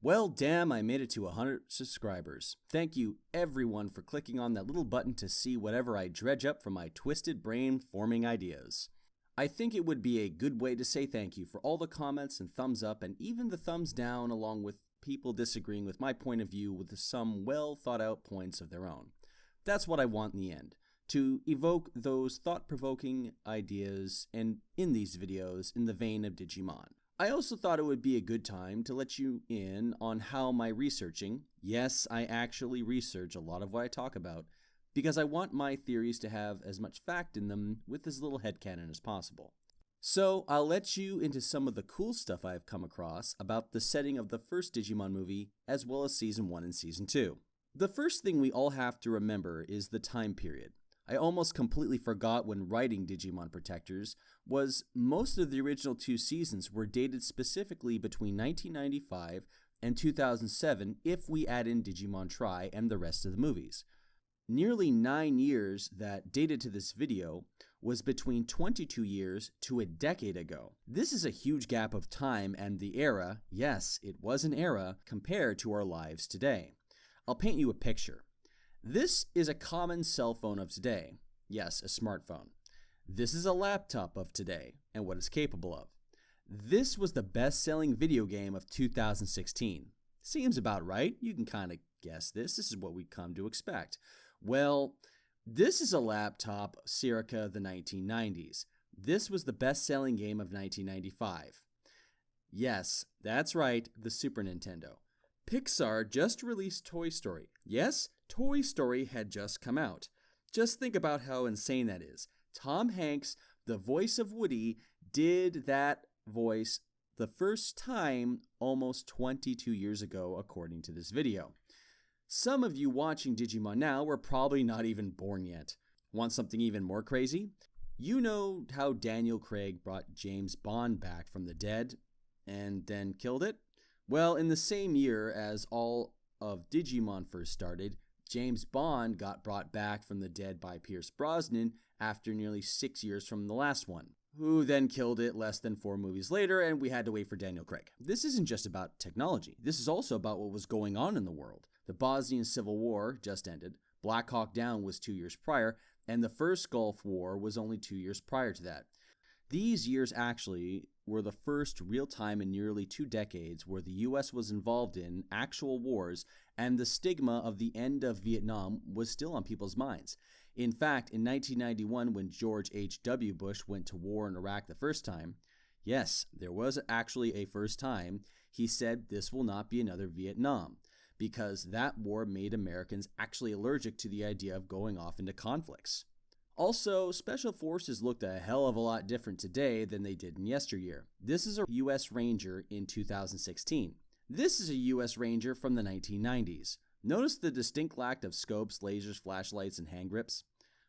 Well, damn, I made it to 100 subscribers. Thank you, everyone, for clicking on that little button to see whatever I dredge up from my twisted brain forming ideas. I think it would be a good way to say thank you for all the comments and thumbs up and even the thumbs down, along with people disagreeing with my point of view with some well thought out points of their own. That's what I want in the end, to evoke those thought-provoking ideas and in these videos in the vein of Digimon. I also thought it would be a good time to let you in on how my researching, yes, I actually research a lot of what I talk about, because I want my theories to have as much fact in them with as little headcanon as possible. So I'll let you into some of the cool stuff I've come across about the setting of the first Digimon movie, as well as Season 1 and Season 2. The first thing we all have to remember is the time period. I almost completely forgot when writing Digimon Protectors was most of the original 2 seasons were dated specifically between 1995 and 2007 if we add in Digimon Tri and the rest of the movies. Nearly 9 years that dated to this video was between 22 years to a decade ago. This is a huge gap of time, and the era, yes, it was an era, compared to our lives today. I'll paint you a picture. This is a common cell phone of today. Yes, a smartphone. This is a laptop of today and what it's capable of. This was the best-selling video game of 2016. Seems about right. You can kind of guess this. This is what we'd come to expect. Well, this is a laptop circa the 1990s. This was the best-selling game of 1995. Yes, that's right, the Super Nintendo. Pixar just released Toy Story. Yes, Toy Story had just come out. Just think about how insane that is. Tom Hanks, the voice of Woody, did that voice the first time almost 22 years ago, according to this video. Some of you watching Digimon now were probably not even born yet. Want something even more crazy? You know how Daniel Craig brought James Bond back from the dead and then killed it? Well, in the same year as all of Digimon first started, James Bond got brought back from the dead by Pierce Brosnan after nearly 6 years from the last one, who then killed it less than 4 movies later, and we had to wait for Daniel Craig. This isn't just about technology. This is also about what was going on in the world. The Bosnian Civil War just ended, Black Hawk Down was 2 years prior, and the first Gulf War was only 2 years prior to that. These years actually were the first real time in nearly 2 decades where the US was involved in actual wars, and the stigma of the end of Vietnam was still on people's minds. In fact, in 1991, when George H.W. Bush went to war in Iraq the first time, yes, there was actually a first time, he said this will not be another Vietnam, because that war made Americans actually allergic to the idea of going off into conflicts. Also, Special Forces looked a hell of a lot different today than they did in yesteryear. This is a U.S. Ranger in 2016. This is a U.S. Ranger from the 1990s. Notice the distinct lack of scopes, lasers, flashlights, and hand grips?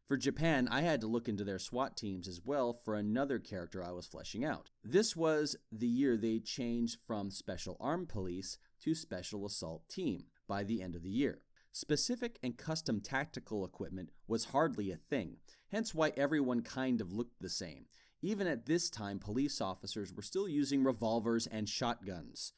For Japan, I had to look into their SWAT teams as well for another character I was fleshing out. This was the year they changed from Special Armed Police to Special Assault Team by the end of the year. Specific and custom tactical equipment was hardly a thing, hence why everyone kind of looked the same. Even at this time, police officers were still using revolvers and shotguns.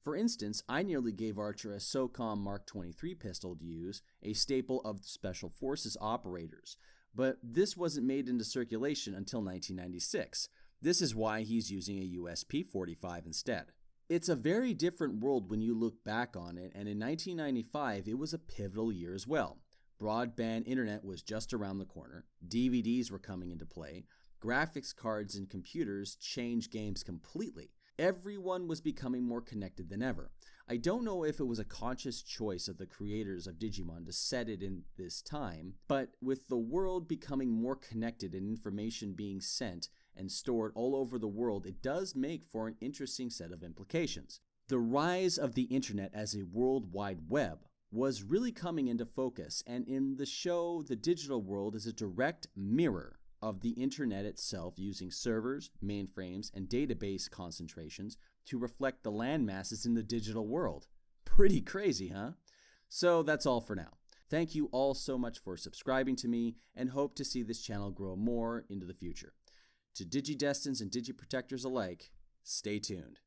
For instance, I nearly gave Archer a SOCOM Mark 23 pistol to use, a staple of Special Forces operators, but this wasn't made into circulation until 1996. This is why he's using a USP-45 instead. It's a very different world when you look back on it, and in 1995, it was a pivotal year as well. Broadband internet was just around the corner, DVDs were coming into play, graphics cards and computers changed games completely. Everyone was becoming more connected than ever. I don't know if it was a conscious choice of the creators of Digimon to set it in this time, but with the world becoming more connected and information being sent and stored all over the world, it does make for an interesting set of implications. The rise of the internet as a world wide web was really coming into focus, and in the show, the digital world is a direct mirror of the internet itself, using servers, mainframes, and database concentrations to reflect the land masses in the digital world. Pretty crazy, huh? So that's all for now. Thank you all so much for subscribing to me, and hope to see this channel grow more into the future. To Digidestins and Digiprotectors alike, stay tuned.